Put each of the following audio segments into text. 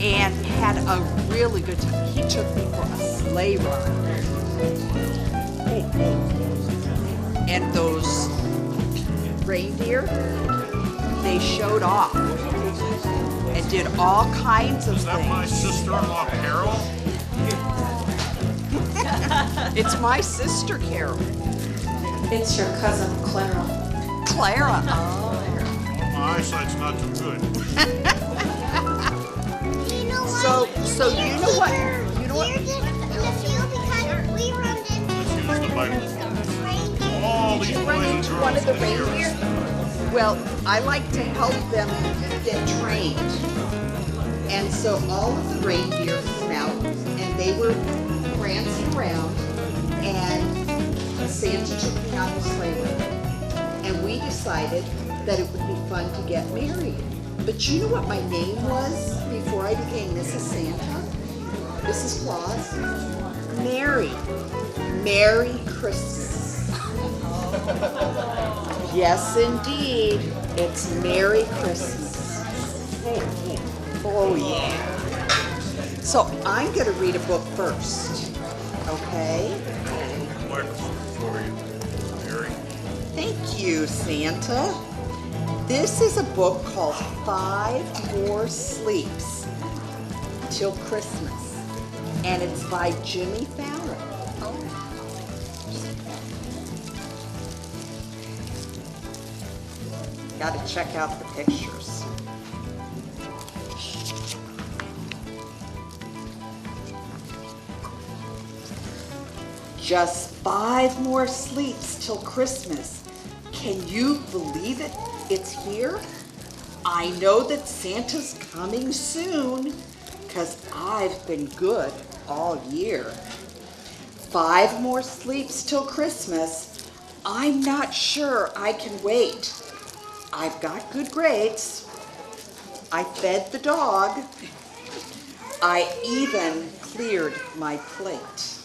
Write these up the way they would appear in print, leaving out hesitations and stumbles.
and had a really good time. He took me for a sleigh ride. And those reindeer, they showed off and did all kinds of Is that my things. sister-in-law, Carol? It's my sister, Carol. It's your cousin Clara. Clara. Well, my eyesight's not too good. You know what? So you know what? You know what? We're just in the field because we run into Let's use the microphone. All these Did you boys run and into girls one of the can hear us. reindeer? Well, I like to help them get trained. And so all of the reindeer came out and they were prancing around, and Santa took me on the sleigh ride. And we decided that it would be fun to get married. But you know what my name was before I became Mrs. Santa? Mrs. Claus? Mary. Merry Christmas. Yes, indeed. It's Merry Christmas. Oh, yeah. So I'm going to read a book first, okay? Microphone for you, Mary. Thank you, Santa. This is a book called 5 More Sleeps Till Christmas, and it's by Jimmy Fallon. Got to check out the pictures. Just 5 more sleeps till Christmas. Can you believe it? It's here. I know that Santa's coming soon, 'cause I've been good all year. 5 more sleeps till Christmas. I'm not sure I can wait. I've got good grades. I fed the dog. I even cleared my plate.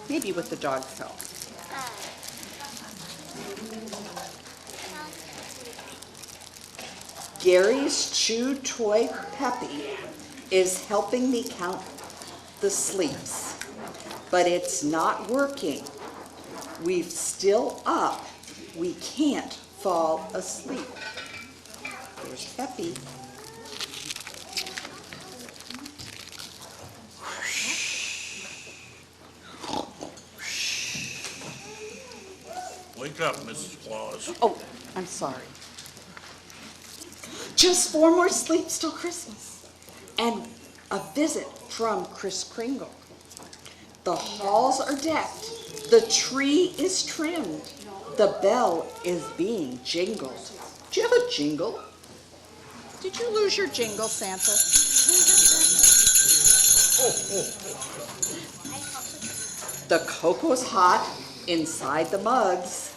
Maybe with the dog's help. Gary's chew toy Peppy is helping me count the sleeps, but it's not working. We're still up. We can't fall asleep. There's Peppy. Wake up, Mrs. Claus. Oh, I'm sorry. Just 4 more sleeps till Christmas. And a visit from Kris Kringle. The halls are decked. The tree is trimmed. The bell is being jingled. Do you have a jingle? Did you lose your jingle, Santa? The cocoa's hot inside the mugs.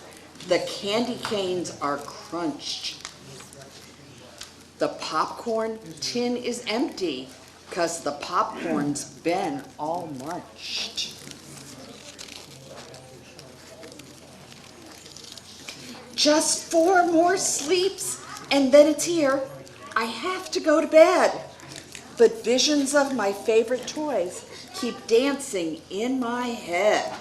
The candy canes are crunched. The popcorn tin is empty, 'cause the popcorn's been all munched. Just 4 more sleeps, and then it's here. I have to go to bed. But visions of my favorite toys keep dancing in my head.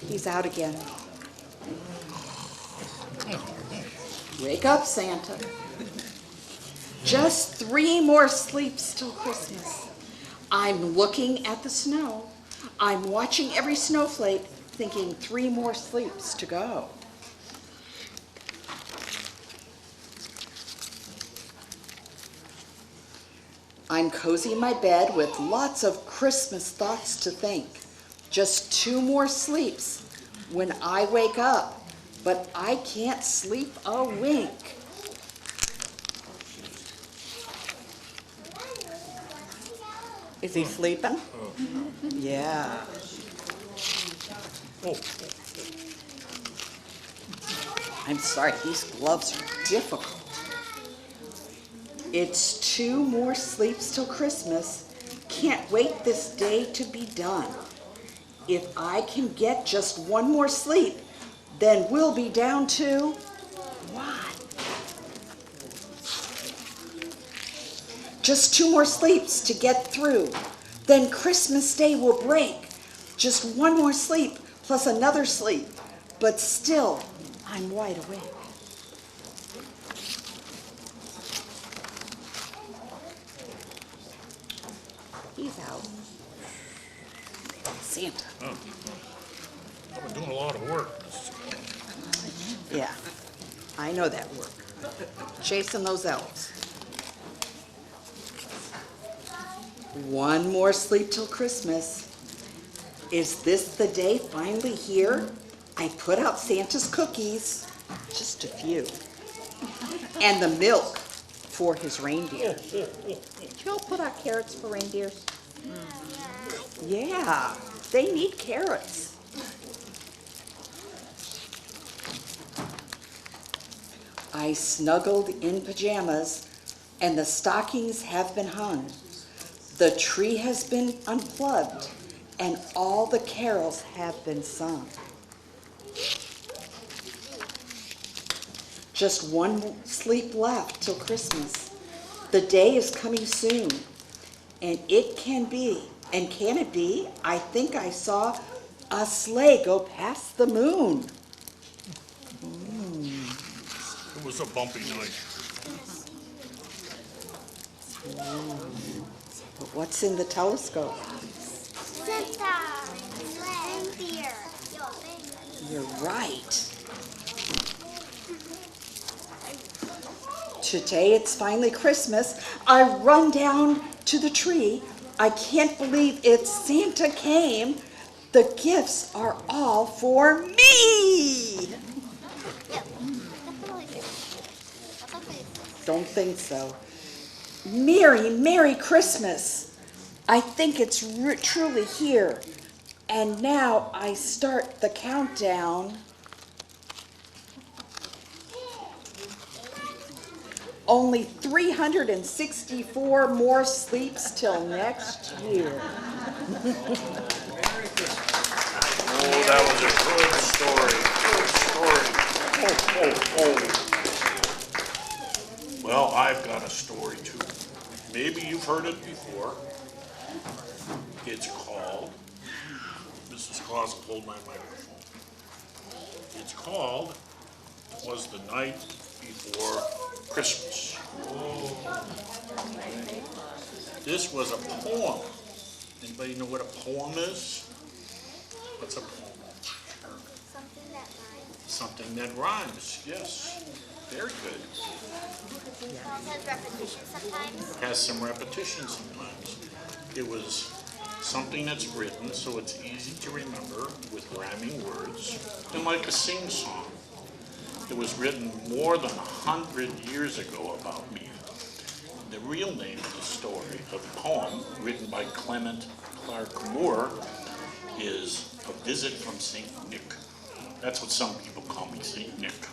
He's out again. Wake up, Santa. Just 3 more sleeps till Christmas. I'm looking at the snow. I'm watching every snowflake, thinking 3 more sleeps to go. I'm cozy in my bed with lots of Christmas thoughts to think. Just 2 more sleeps when I wake up, but I can't sleep a wink. Is he sleeping? Yeah. I'm sorry, these gloves are difficult. It's 2 more sleeps till Christmas. Can't wait this day to be done. If I can get just 1 more sleep, then we'll be down to Come on. Just 2 more sleeps to get through. Then Christmas Day will break. Just 1 more sleep plus another sleep. But still, I'm wide awake. He's out. Santa. I've been doing a lot of work. Yeah, I know that work. Chasing those elves. 1 more sleep till Christmas. Is this the day finally here? I put out Santa's cookies, just a few, and the milk for his reindeer. Did y'all put out carrots for reindeers? Yeah, they need carrots. I snuggled in pajamas, and the stockings have been hung. The tree has been unplugged, and all the carols have been sung. Just 1 sleep left till Christmas. The day is coming soon, and can it be? I think I saw a sleigh go past the moon. It was a bumpy night. But what's in the telescope? Santa. Reindeer. You're right. Today it's finally Christmas. I run down to the tree. I can't believe it's Santa came. The gifts are all for me. Don't think so. Merry, Merry Christmas. I think it's truly here. And now I start the countdown. Only 364 more sleeps till next year. Oh, that was a good story. Good story. Well, I've got a story too. Maybe you've heard it before. It's called, Mrs. Claus, hold my microphone. It's called, Was the Night Before Christmas. This was a poem. Anybody know what a poem is? What's a poem? Something that rhymes. Something that rhymes, yes. Very good. It has repetition sometimes. Has some repetition sometimes. It was something that's written so it's easy to remember with rhyming words, and like a sing-song. It was written more than 100 years ago about me. The real name of the story, of the poem, written by Clement Clark Moore, is A Visit from St. Nick. That's what some people call me, St. Nick.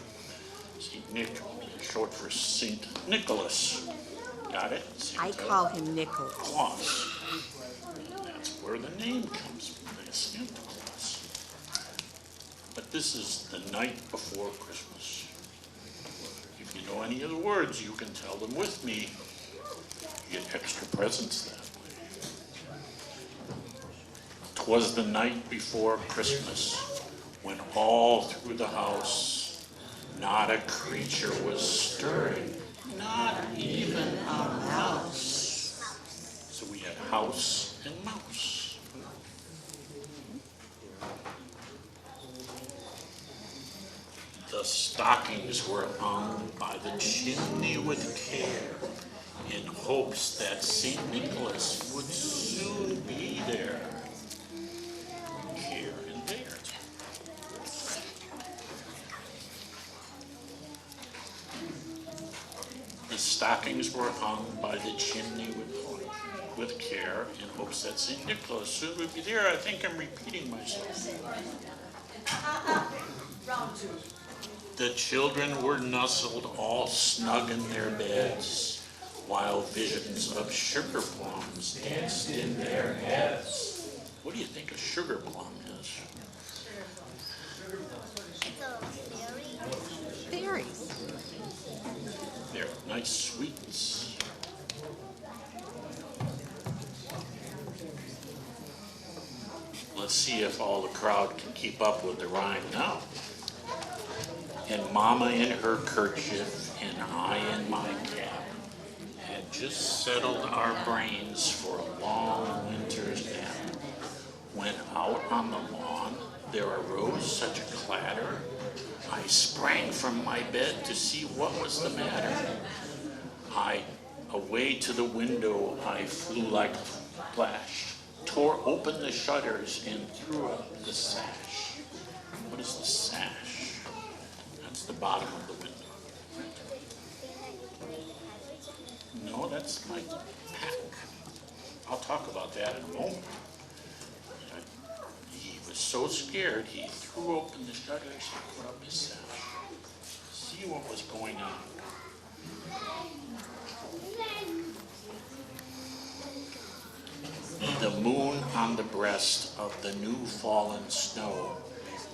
St. Nick is short for St. Nicholas. Got it? I call him Nicholas. Claus. That's where the name comes from, the Santa Claus. But this is the night before Christmas. If you know any of the words, you can tell them with me. You get extra presents that way. 'Twas the night before Christmas, when all through the house, not a creature was stirring, not even a mouse. So we had house and mouse. The stockings were hung by the chimney with care, in hopes that St. Nicholas would soon be there. Here and there. The stockings were hung by the chimney with care, in hopes that St. Nicholas soon would be there. I think I'm repeating myself. The children were nestled all snug in their beds, while visions of sugar plums danced in their heads. What do you think a sugar plum is? It's a berry. Berries. nice sweets. Let's see if all the crowd can keep up with the rhyme now. And Mama in her kerchief and I in my cap had just settled our brains for a long winter's nap. When out on the lawn there arose such a clatter, I sprang from my bed to see what was the matter. Away to the window I flew like a flash, tore open the shutters and threw up the sash. What is the sash? That's the bottom of the window. No, that's my pack. I'll talk about that in a moment. He was so scared he threw open the shutters and put up his sash. See what was going on. The moon on the breast of the new fallen snow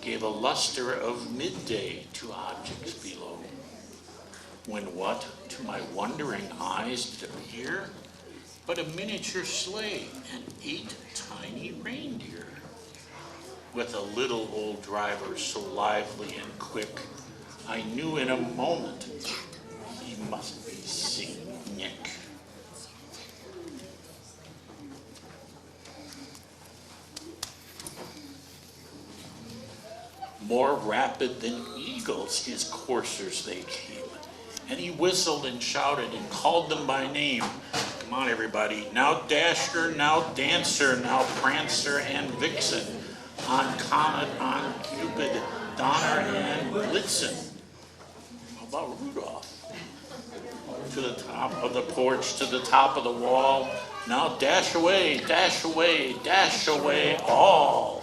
gave a luster of midday to objects below. When what to my wondering eyes did appear but a miniature sleigh and 8 tiny reindeer, with a little old driver so lively and quick, I knew in a moment he must be Saint Nick. More rapid than eagles his coursers they came, and he whistled and shouted and called them by name. Come on, everybody. Now Dasher, now Dancer, now Prancer and Vixen, on Comet, on Cupid, Donner and Blitzen. How about Rudolph? To the top of the porch, to the top of the wall. Now dash away, dash away, dash away all.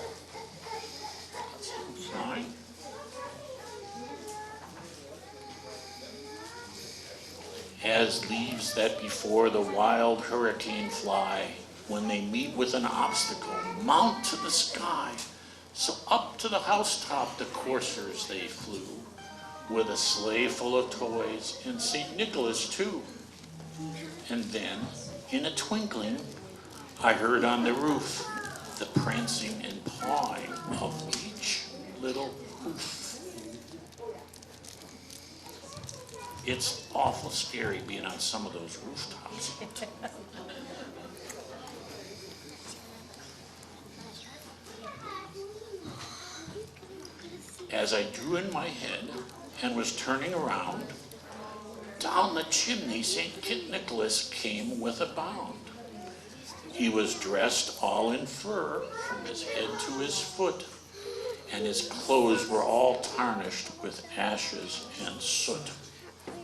As leaves that before the wild hurricane fly, when they meet with an obstacle, mount to the sky. So up to the housetop the coursers they flew, with a sleigh full of toys and St. Nicholas too. And then, in a twinkling, I heard on the roof the prancing and pawing of each little hoof. It's awful scary being on some of those rooftops. As I drew in my head and was turning around, down the chimney St. Nicholas came with a bound. He was dressed all in fur from his head to his foot, and his clothes were all tarnished with ashes and soot.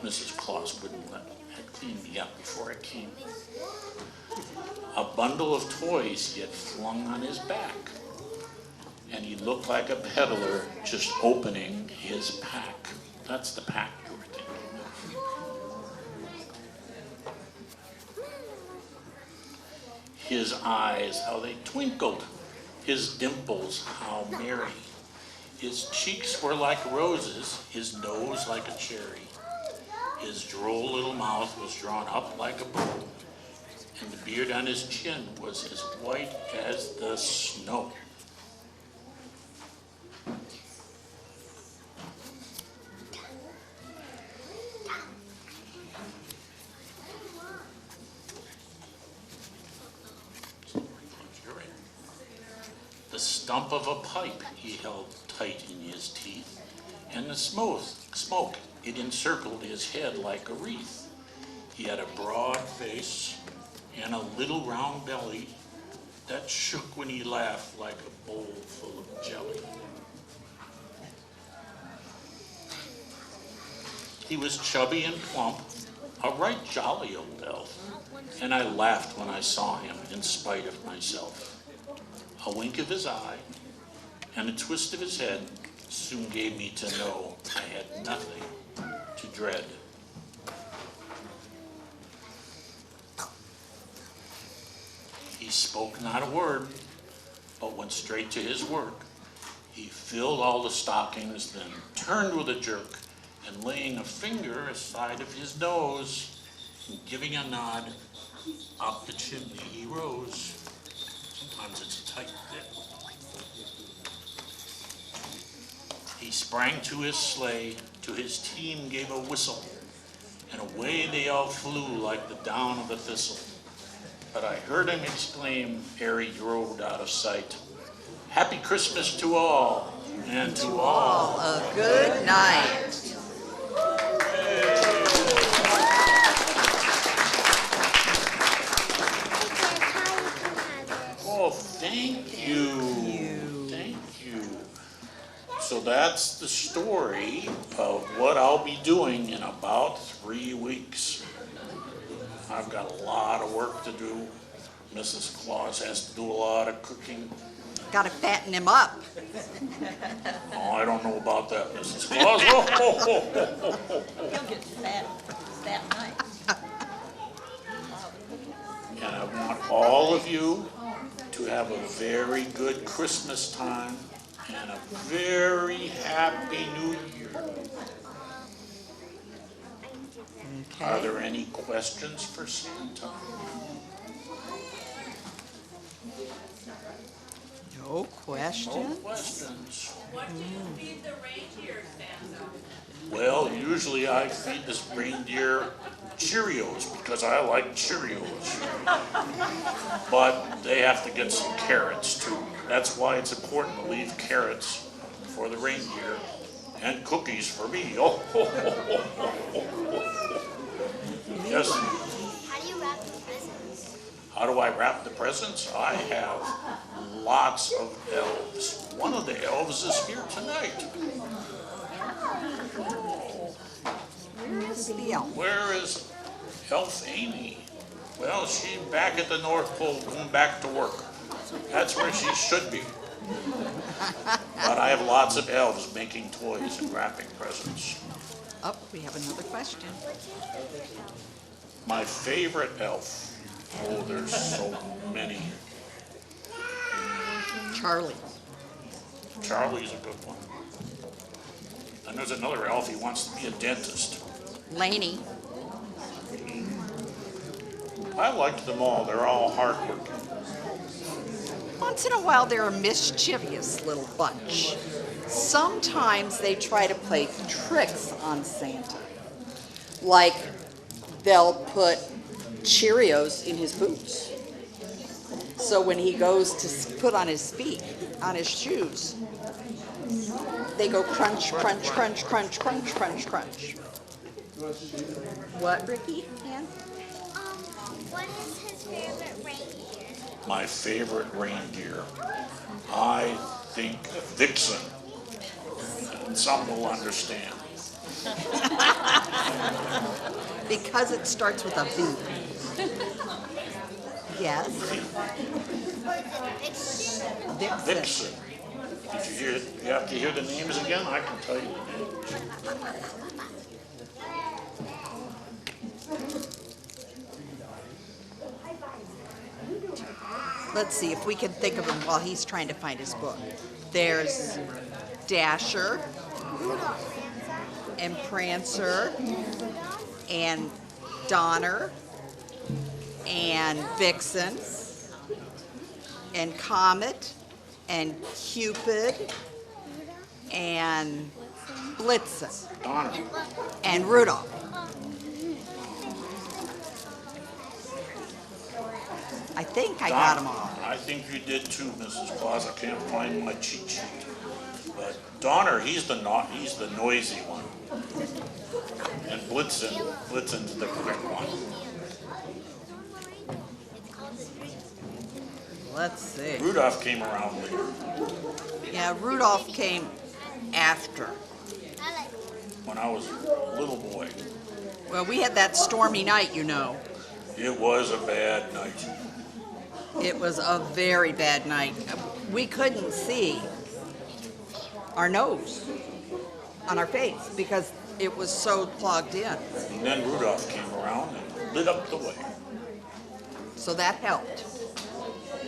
Mrs. Claus had cleaned me up before I came. A bundle of toys he had flung on his back, and he looked like a peddler just opening his pack. That's the pack you were thinking of. His eyes, how they twinkled. His dimples, how merry. His cheeks were like roses, his nose like a cherry. His droll little mouth was drawn up like a bow, and the beard on his chin was as white as the snow. The stump of a pipe he held tight in his teeth, and the smoke, it encircled his head like a wreath. He had a broad face and a little round belly that shook when he laughed like a bowl full of jelly. He was chubby and plump, a right jolly old elf, and I laughed when I saw him in spite of myself. A wink of his eye and a twist of his head soon gave me to know I had nothing to dread. He spoke not a word, but went straight to his work. He filled all the stockings, then turned with a jerk and laying a finger aside of his nose, and giving a nod, up the chimney he rose. Sometimes it's a tight fit. He sprang to his sleigh, to his team gave a whistle, and away they all flew like the down of a thistle. But I heard him exclaim, ere he rode out of sight, "Happy Christmas to all, and to all A good night. Oh, thank you. Thank you. So that's the story of what I'll be doing in about 3 weeks. I've got a lot of work to do. Mrs. Claus has to do a lot of cooking. Gotta fatten him up. Oh, I don't know about that, Mrs. Claus. Oh, oh, oh, oh, oh, oh. He'll get fat that night. And I want all of you to have a very good Christmas time and a very happy New Year. Are there any questions for Santa? No question. No questions. What do you feed the reindeer, Santa? Well, usually I feed this reindeer Cheerios because I like Cheerios. But they have to get some carrots too. That's why it's important to leave carrots for the reindeer and cookies for me. Oh, oh, oh, oh, oh, oh. Yes. How do you wrap the presents? How do I wrap the presents? I have lots of elves. One of the elves is here tonight. Where is the elf? Where is Elf Amy? Well, she's back at the North Pole, going back to work. That's where she should be. But I have lots of elves making toys and wrapping presents. Oh, we have another question. What's your favorite elf? My favorite elf. Oh, there's so many. Charlie. Charlie's a good one. And there's another elf, he wants to be a dentist. Laney. I like them all, they're all hardworking. Once in a while, they're a mischievous little bunch. Sometimes they try to play tricks on Santa. Like, they'll put Cheerios in his boots. So when he goes to put on his feet, on his shoes, they go crunch, crunch, crunch, crunch, crunch, crunch, crunch. What, Ricky? Ann? What is his favorite reindeer? My favorite reindeer, I think Vixen. And some will understand. Because it starts with a V. Yes. Vixen. Vixen. Did you hear? You have to hear the names again? I can tell you the names. Let's see if we can think of him while he's trying to find his book. There's Dasher and Prancer and Donner and Vixen and Comet and Cupid and Blitzen Donner. and Rudolph. I think I got them all. I think you did too, Mrs. Claus. I can't find my cheat sheet. But Donner, he's the noisy one. And Blitzen's the quick one. Let's see. Rudolph came around later. Yeah, Rudolph came after. I like When I was a little boy. Well, we had that stormy night, you know. It was a bad night. It was a very bad night. We couldn't see our nose on our face because it was so clogged in. And then Rudolph came around and lit up the way. So that helped.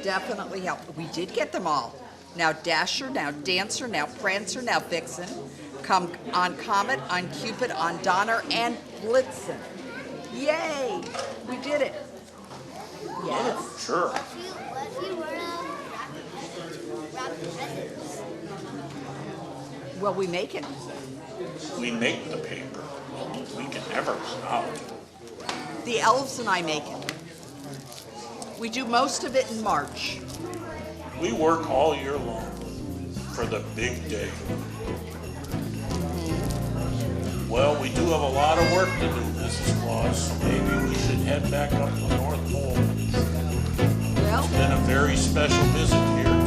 Definitely helped. We did get them all. Now Dasher, now Dancer, now Prancer, now Vixen, Come on Comet, on Cupid, on Donner, and Blitzen. Yay! We did it. Yes. Sure. What if you were wrapping presents? Well, we make it. We make the paper. We can never run out. The elves and I make it. We do most of it in March. We work all year long for the big day. Well, we do have a lot of work to do, Mrs. Claus, so maybe we should head back up to the North Pole. Well, It's been a very special visit here